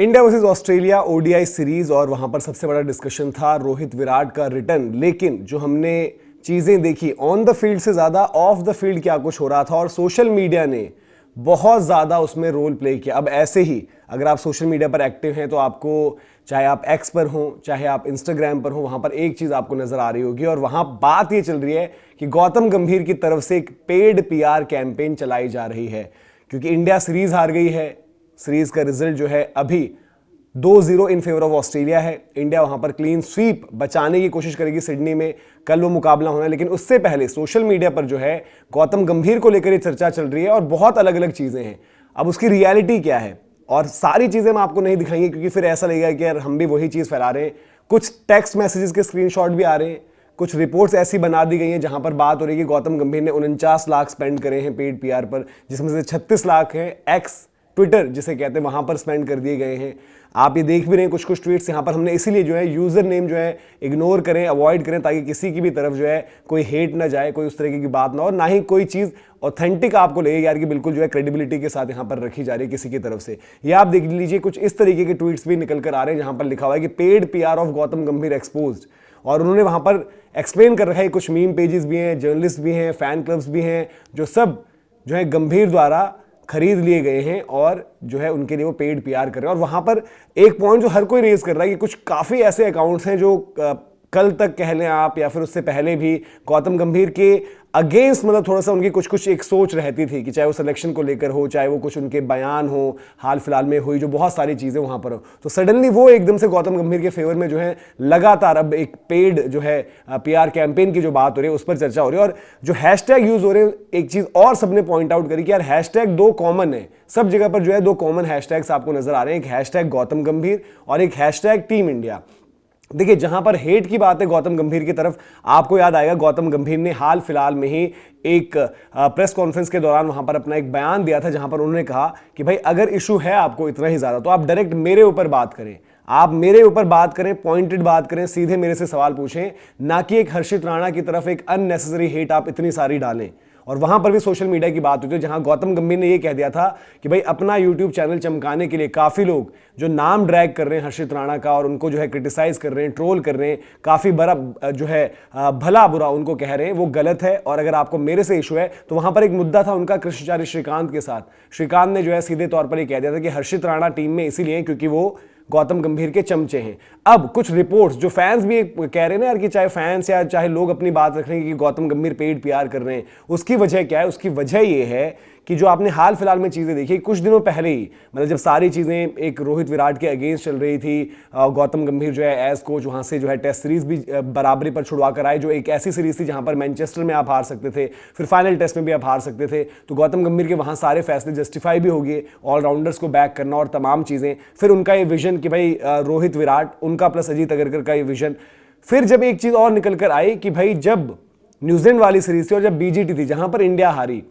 India versus Australia ODI series और वहां पर सबसे बड़ा डिस्कशन था रोहित विराट का रिटर्न। लेकिन जो हमने चीजें देखी ऑन द फील्ड से ज्यादा ऑफ द फील्ड क्या कुछ हो रहा था और सोशल मीडिया ने बहुत ज्यादा उसमें रोल प्ले किया। अब ऐसे ही अगर आप सोशल मीडिया पर एक्टिव हैं तो आपको, चाहे आप एक्स पर हो चाहे आप इंस्टाग्राम पर हो, वहां पर एक चीज आपको नजर आ रही होगी और वहां बात ये चल रही है कि गौतम गंभीर की तरफ से एक पेड पीआर कैंपेन चलाई जा रही है। क्योंकि इंडिया सीरीज हार गई है, सीरीज का रिजल्ट जो है अभी 2-0 इन फेवर ऑफ ऑस्ट्रेलिया है। इंडिया वहां पर क्लीन स्वीप बचाने की कोशिश करेगी सिडनी में, कल वो मुकाबला होना है। लेकिन उससे पहले सोशल मीडिया पर जो है गौतम गंभीर को लेकर ये चर्चा चल रही है और बहुत अलग अलग चीजें हैं। अब उसकी रियलिटी क्या है और सारी चीजें मैं आपको नहीं दिखाएंगे क्योंकि फिर ऐसा लगेगा कि यार हम भी वही चीज फैला रहे हैं। कुछ टेक्स्ट मैसेजेस के स्क्रीनशॉट भी आ रहे हैं, कुछ रिपोर्ट्स ऐसी बना दी गई हैं जहां पर बात हो रही है कि गौतम गंभीर ने 49 लाख स्पेंड करे हैं पेड पीआर पर, जिसमें से 36 लाख हैं एक्स ट्विटर जिसे कहते हैं वहां पर स्पेंड कर दिए गए हैं। आप ये देख भी रहे हैं कुछ कुछ ट्वीट्स यहां पर हमने इसीलिए जो है यूजर नेम जो है इग्नोर करें, अवॉइड करें, ताकि किसी की भी तरफ जो है कोई हेट ना जाए, कोई उस तरीके की बात ना हो, ना ही कोई चीज ऑथेंटिक आपको लगे यार कि बिल्कुल जो है क्रेडिबिलिटी के साथ यहां पर रखी जा रही है किसी की तरफ से। ये आप देख लीजिए कुछ इस तरीके के ट्वीट्स भी निकल कर आ रहे हैं जहां पर लिखा हुआ है कि पेड पीआर ऑफ गौतम गंभीर एक्सपोज्ड, और उन्होंने वहां पर एक्सप्लेन कर रखा है। कुछ मीम पेजेस भी हैं, जर्नलिस्ट भी हैं, फैन क्लब्स भी हैं, जो सब जो है गंभीर द्वारा खरीद लिए गए हैं और जो है उनके लिए वो पेड पीआर कर रहे हैं। और वहां पर एक पॉइंट जो हर कोई रेज कर रहा है कि कुछ काफी ऐसे अकाउंट्स हैं जो कल तक कह लें आप या फिर उससे पहले भी गौतम गंभीर के अगेंस्ट, मतलब थोड़ा सा उनकी कुछ कुछ एक सोच रहती थी कि चाहे वो सिलेक्शन को लेकर हो, चाहे वो कुछ उनके बयान हो, हाल फिलहाल में हुई जो बहुत सारी चीजें वहां पर हो, तो सडनली वो एकदम से गौतम गंभीर के फेवर में जो है लगातार अब एक पेड जो है पीआर कैंपेन की जो बात हो रही है उस पर चर्चा हो रही है। और जो हैशटैग यूज हो रहे हैं, एक चीज और सबने पॉइंट आउट करी कि यार हैशटैग दो कॉमन है, सब जगह पर जो है दो कॉमन हैशटैग्स आपको नजर आ रहे हैं, एक हैशटैग गौतम गंभीर और एक हैशटैग टीम इंडिया। देखिए जहां पर हेट की बात है गौतम गंभीर की तरफ, आपको याद आएगा गौतम गंभीर ने हाल फिलहाल में ही एक प्रेस कॉन्फ्रेंस के दौरान वहां पर अपना एक बयान दिया था जहां पर उन्होंने कहा कि भाई अगर इशू है आपको इतना ही ज्यादा तो आप डायरेक्ट मेरे ऊपर बात करें, आप मेरे ऊपर बात करें, पॉइंटेड बात करें, सीधे मेरे से सवाल पूछें, ना कि एक हर्षित राणा की तरफ एक अननेसेसरी हेट आप इतनी सारी डालें। और वहां पर भी सोशल मीडिया की बात हुई थी जहां गौतम गंभीर ने यह कह दिया था कि भाई अपना यूट्यूब चैनल चमकाने के लिए काफी लोग जो नाम ड्रैग कर रहे हैं हर्षित राणा का और उनको जो है क्रिटिसाइज कर रहे हैं, ट्रोल कर रहे हैं, काफी बड़ा जो है भला बुरा उनको कह रहे हैं, वो गलत है। और अगर आपको मेरे से इशू है तो वहां पर एक मुद्दा था उनका कृष्णाचार्य श्रीकांत के साथ। श्रीकांत ने जो है सीधे तौर पर यह कह दिया था कि हर्षित राणा टीम में इसीलिए क्योंकि वो गौतम गंभीर के चमचे हैं। अब कुछ रिपोर्ट्स जो फैंस भी कह रहे हैं ना यार कि चाहे फैंस या चाहे लोग अपनी बात रख रहे हैं कि गौतम गंभीर पेड पीआर कर रहे हैं, उसकी वजह क्या है? उसकी वजह ये है कि जो आपने हाल फिलहाल में चीजें देखी कुछ दिनों पहले ही, मतलब जब सारी चीजें एक रोहित विराट के अगेंस्ट चल रही थी, गौतम गंभीर जो है एज कोच वहां से जो है टेस्ट सीरीज भी बराबरी पर छुड़वा कर आए, जो एक ऐसी सीरीज थी जहां पर मैनचेस्टर में आप हार सकते थे, फिर फाइनल टेस्ट में भी आप हार सकते थे। तो गौतम गंभीर के वहां सारे फैसले जस्टिफाई भी हो गए, ऑलराउंडर्स को बैक करना और तमाम चीजें। फिर उनका ये विजन कि भाई रोहित विराट उनका प्लस अजीत अगरकर का ये विजन। फिर जब एक चीज और निकल कर आई कि भाई जब न्यूजीलैंड वाली सीरीज थी और जब बीजीटी थी जहां पर इंडिया हारी,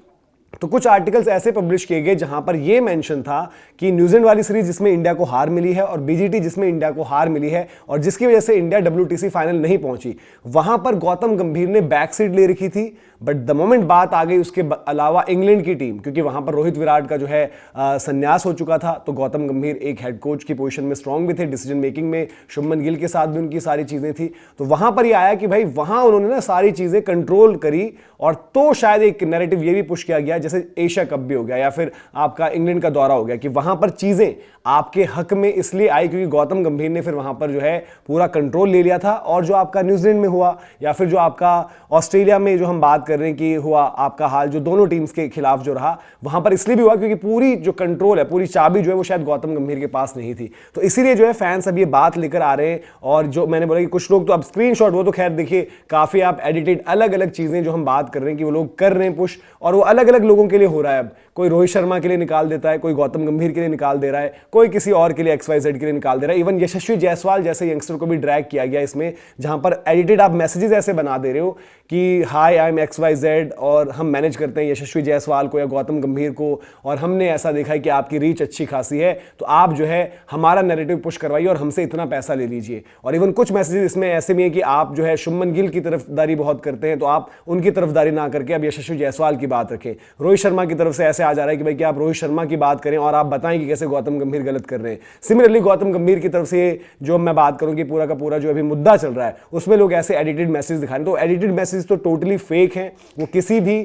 तो कुछ आर्टिकल्स ऐसे पब्लिश किए गए जहां पर यह मेंशन था कि न्यूजीलैंड वाली सीरीज जिसमें इंडिया को हार मिली है और बीजीटी जिसमें इंडिया को हार मिली है और जिसकी वजह से इंडिया डब्ल्यूटीसी फाइनल नहीं पहुंची, वहां पर गौतम गंभीर ने बैक सीट ले रखी थी। बट द मोमेंट बात आ गई उसके अलावा इंग्लैंड की टीम, क्योंकि वहां पर रोहित विराट का जो है संन्यास हो चुका था, तो गौतम गंभीर एक हेड कोच की पोजीशन में स्ट्रांग भी थे, डिसीजन मेकिंग में शुभमन गिल के साथ भी उनकी सारी चीजें थी। तो वहां पर यह आया कि भाई वहां उन्होंने ना सारी चीजें कंट्रोल करी और तो शायद एक नैरेटिव ये भी पुश किया गया जैसे एशिया कप भी हो गया या फिर आपका इंग्लैंड का दौरा हो गया कि वहां पर चीजें आपके हक में इसलिए आई क्योंकि गौतम गंभीर ने फिर वहां पर जो है पूरा कंट्रोल ले लिया था। और जो आपका न्यूजीलैंड में हुआ या फिर जो आपका ऑस्ट्रेलिया में जो हम बात कर रहे हैं कि हुआ आपका हाल जो दोनों टीम्स के खिलाफ जो रहा, वहां पर इसलिए भी हुआ क्योंकि पूरी जो कंट्रोल है, पूरी चाबी जो है वो शायद गौतम गंभीर के पास नहीं थी। तो इसीलिए जो है फैंस अब ये बात लेकर आ रहे हैं। और जो मैंने बोला कि कुछ लोग तो अब स्क्रीनशॉट, वो तो खैर देखिए काफी आप एडिटेड अलग अलग चीजें जो हम बात कर रहे हैं कि वो लोग कर रहे हैं पुश, और वो अलग अलग लोगों के लिए हो रहा है। अब कोई रोहित शर्मा के लिए निकाल देता है, कोई गौतम गंभीर के लिए निकाल दे रहा है, कोई किसी और के लिए XYZ के लिए निकाल दे रहा है। इवन यशस्वी जायसवाल जैसे यंगस्टर को भी ड्रैग किया गया इसमें, जहां पर एडिटेड आप मैसेजेस ऐसे बना दे रहे हो कि हाय आई एम XYZ और हम मैनेज करते हैं यशस्वी जायसवाल को या गौतम गंभीर को, और हमने ऐसा देखा है कि आपकी रीच अच्छी खासी है, तो आप जो है हमारा नैरेटिव पुश करवाइए और हमसे इतना पैसा ले लीजिए। और इवन कुछ मैसेजेस इसमें ऐसे भी है कि आप जो है शुभमन गिल की तरफदारी बहुत करते हैं, तो आप उनकी तरफदारी ना करके अब यशस्वी जायसवाल की बात रखें। रोहित शर्मा की तरफ से ऐसे आ जा रहा है कि भाई कि आप रोहित शर्मा की बात करें और आप बताएं कि कैसे गौतम गंभीर गलत कर रहे हैं। सिमिलरली गौतम गंभीर की तरफ से जो मैं बात करूं कि पूरा का पूरा जो अभी मुद्दा चल रहा है उसमें लोग ऐसे एडिटेड मैसेज दिखा रहे हैं, तो एडिटेड मैसेज तो टोटली फेक हैं। वो किसी भी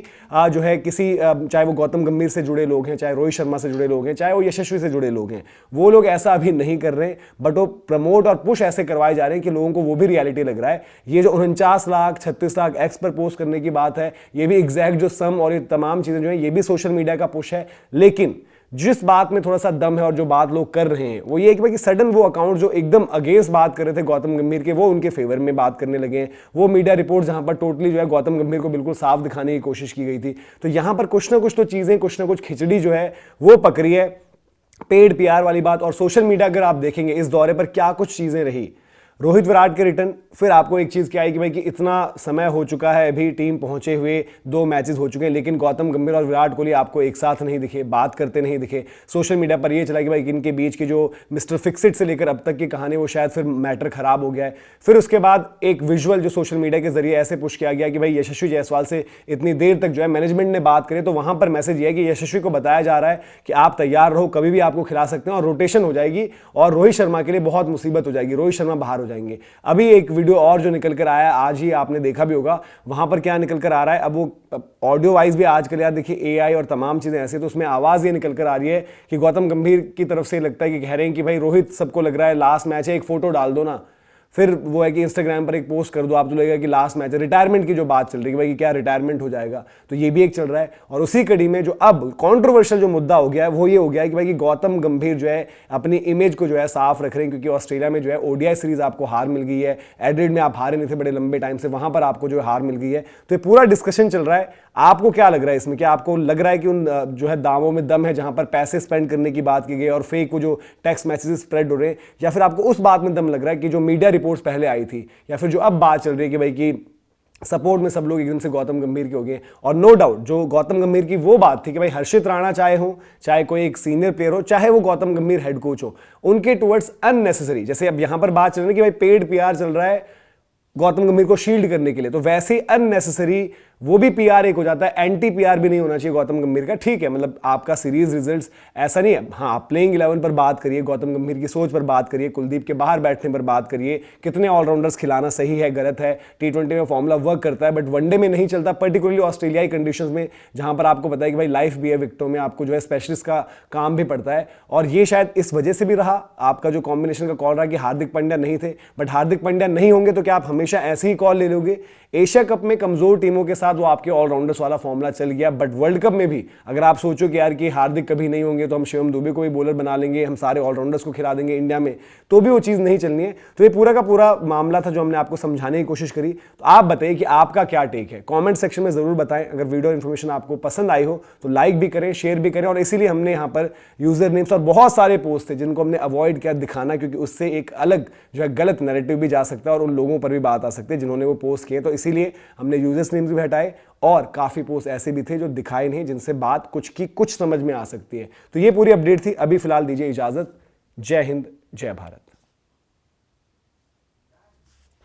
जो है किसी चाहे वो गौतम गंभीर से जुड़े लोग हैं, चाहे रोहित शर्मा से जुड़े लोग हैं, चाहे वो यशस्वी से जुड़े लोग हैं, वो लोग ऐसा अभी नहीं कर रहे हैं, बट वो प्रमोट और पुश ऐसे करवाए जा रहे हैं कि लोगों को वो भी रियलिटी लग रहा है। ये जो 49 लाख 36 लाख एक्स पर पोस्ट करने की बात है, ये भी एग्जैक्ट जो सम और ये तमाम चीजें जो है ये भी सोशल मीडिया का पुश है। लेकिन जिस बात में थोड़ा सा दम है और जो बात लोग कर रहे हैं वो ये है कि भाई सडन वो अकाउंट जो एकदम अगेंस्ट बात कर रहे थे गौतम गंभीर के, वो उनके फेवर में बात करने लगे हैं। वो मीडिया रिपोर्ट जहां पर टोटली जो है गौतम गंभीर को बिल्कुल साफ दिखाने की कोशिश की गई थी, तो यहां पर कुछ ना कुछ तो चीजें, कुछ ना कुछ खिचड़ी जो है वो पकड़ी है। पेड पीआर वाली बात और सोशल मीडिया अगर आप देखेंगे इस दौरे पर क्या कुछ चीजें रही, रोहित विराट के रिटर्न, फिर आपको एक चीज क्या आई कि भाई कि इतना समय हो चुका है, अभी टीम पहुंचे हुए 2 मैचेस हो चुके हैं, लेकिन गौतम गंभीर और विराट कोहली आपको एक साथ नहीं दिखे, बात करते नहीं दिखे। सोशल मीडिया पर ये चला कि भाई इनके बीच की जो मिस्टर फिक्सिट से लेकर अब तक की कहानी वो शायद फिर मैटर खराब हो गया है। फिर उसके बाद एक विजुअल जो सोशल मीडिया के जरिए ऐसे पुश किया गया कि भाई यशस्वी जायसवाल से इतनी देर तक जो है मैनेजमेंट ने बात करी, तो वहां पर मैसेज ये है कि यशस्वी को बताया जा रहा है कि आप तैयार रहो, कभी भी आपको खिला सकते हैं और रोटेशन हो जाएगी और रोहित शर्मा के लिए बहुत मुसीबत हो जाएगी, रोहित शर्मा बाहर हो जाएंगे। अभी एक वीडियो और जो निकल कर आया आज ही, आपने देखा भी होगा, वहां पर क्या निकल कर आ रहा है। अब वो ऑडियो वाइज भी आजकल यार देखिए एआई और तमाम चीजें ऐसी, तो उसमें आवाज ये निकल कर आ रही है कि गौतम गंभीर की तरफ से लगता है कि कह रहे हैं कि भाई रोहित, सबको लग रहा है लास्ट मैच है, एक फोटो डाल दो ना। फिर वो है कि इंस्टाग्राम पर एक पोस्ट कर दो, आप तो लगेगा कि लास्ट मैच है। रिटायरमेंट की जो बात चल रही है भाई कि क्या रिटायरमेंट हो जाएगा, तो ये भी एक चल रहा है। और उसी कड़ी में जो अब कंट्रोवर्शियल जो मुद्दा हो गया है वो ये हो गया है कि भाई कि गौतम गंभीर जो है अपनी इमेज को जो है साफ रख रहे हैं, क्योंकि ऑस्ट्रेलिया में जो है ओडीआई सीरीज आपको हार मिल गई है, एडिलेड में आप हारे नहीं थे बड़े लंबे टाइम से, वहां पर आपको जो है हार मिल गई है। तो ये पूरा डिस्कशन चल रहा है, आपको क्या लग रहा है इसमें? क्या आपको लग रहा है कि उन जो है दावों में दम है जहां पर पैसे स्पेंड करने की बात की गई और फेक वो जो टेक्स्ट मैसेजेस स्प्रेड हो रहे हैं, या फिर आपको उस बात में दम लग रहा है कि जो मीडिया रिपोर्ट्स पहले आई थी, या फिर जो अब बात चल रही है कि भाई कि सपोर्ट में सब लोग एकदम से गौतम गंभीर के हो गए? और नो डाउट जो गौतम गंभीर की वो बात थी कि भाई हर्षित राणा चाहे हो, चाहे कोई एक सीनियर प्लेयर हो, चाहे वो गौतम गंभीर हेड कोच हो, उनके टुवर्ड्स अननेसेसरी, जैसे अब यहां पर बात चल रही है कि भाई पेड पीआर चल रहा है गौतम गंभीर को शील्ड करने के लिए, तो वैसे अननेसेसरी वो भी पीआर एक हो जाता है, एंटी पीआर भी नहीं होना चाहिए गौतम गंभीर का। ठीक है, मतलब आपका सीरीज रिजल्ट्स ऐसा नहीं है, हाँ आप प्लेइंग 11 पर बात करिए, गौतम गंभीर की सोच पर बात करिए, कुलदीप के बाहर बैठने पर बात करिए, कितने ऑलराउंडर्स खिलाना सही है गलत है, T20 में फॉर्मूला वर्क करता है बट वनडे में नहीं चलता, पर्टिकुलरली ऑस्ट्रेलियाई कंडीशंस में जहां पर आपको पता है कि भाई लाइफ भी है विकेटों में, आपको जो है स्पेशलिस्ट का काम भी पड़ता है। और ये शायद इस वजह से भी रहा आपका जो कॉम्बिनेशन का कॉल रहा कि हार्दिक पांड्या नहीं थे, बट हार्दिक पांड्या नहीं होंगे तो क्या आप हमेशा ऐसे ही कॉल ले लोगे? एशिया कप में कमजोर टीमों के साथ वो आपके ऑलराउंडर्स वाला फॉर्मूला चल गया, बट वर्ल्ड कप में भी अगर आप सोचो कि यार कि हार्दिक कभी नहीं होंगे तो हम शिवम दुबे को भी बॉलर बना लेंगे, हम सारे ऑलराउंडर्स को खिला देंगे इंडिया में, तो भी वो चीज नहीं चलनी है। तो ये पूरा का पूरा मामला था जो हमने आपको समझाने की कोशिश करी। तो आप बताइए कि आपका क्या टेक है, कॉमेंट सेक्शन में जरूर बताएं। अगर वीडियो इन्फॉर्मेशन आपको पसंद आई हो तो लाइक भी करें, शेयर भी करें, और इसीलिए हमने यहाँ पर यूजर नेम्स और बहुत सारे पोस्ट थे जिनको हमने अवॉइड किया दिखाना, क्योंकि उससे एक अलग जो है गलत नैरेटिव भी जा सकता है और उन लोगों पर भी बात आ सकती है जिन्होंने वो पोस्ट किए, तो इसीलिए हमने यूजर्स नेम्स भी हटाए। और काफी पोस्ट ऐसे भी थे जो दिखाए नहीं, जिनसे बात कुछ की कुछ समझ में आ सकती है। तो ये पूरी अपडेट थी। अभी फिलहाल दीजिए इजाजत। जय हिंद, जय भारत।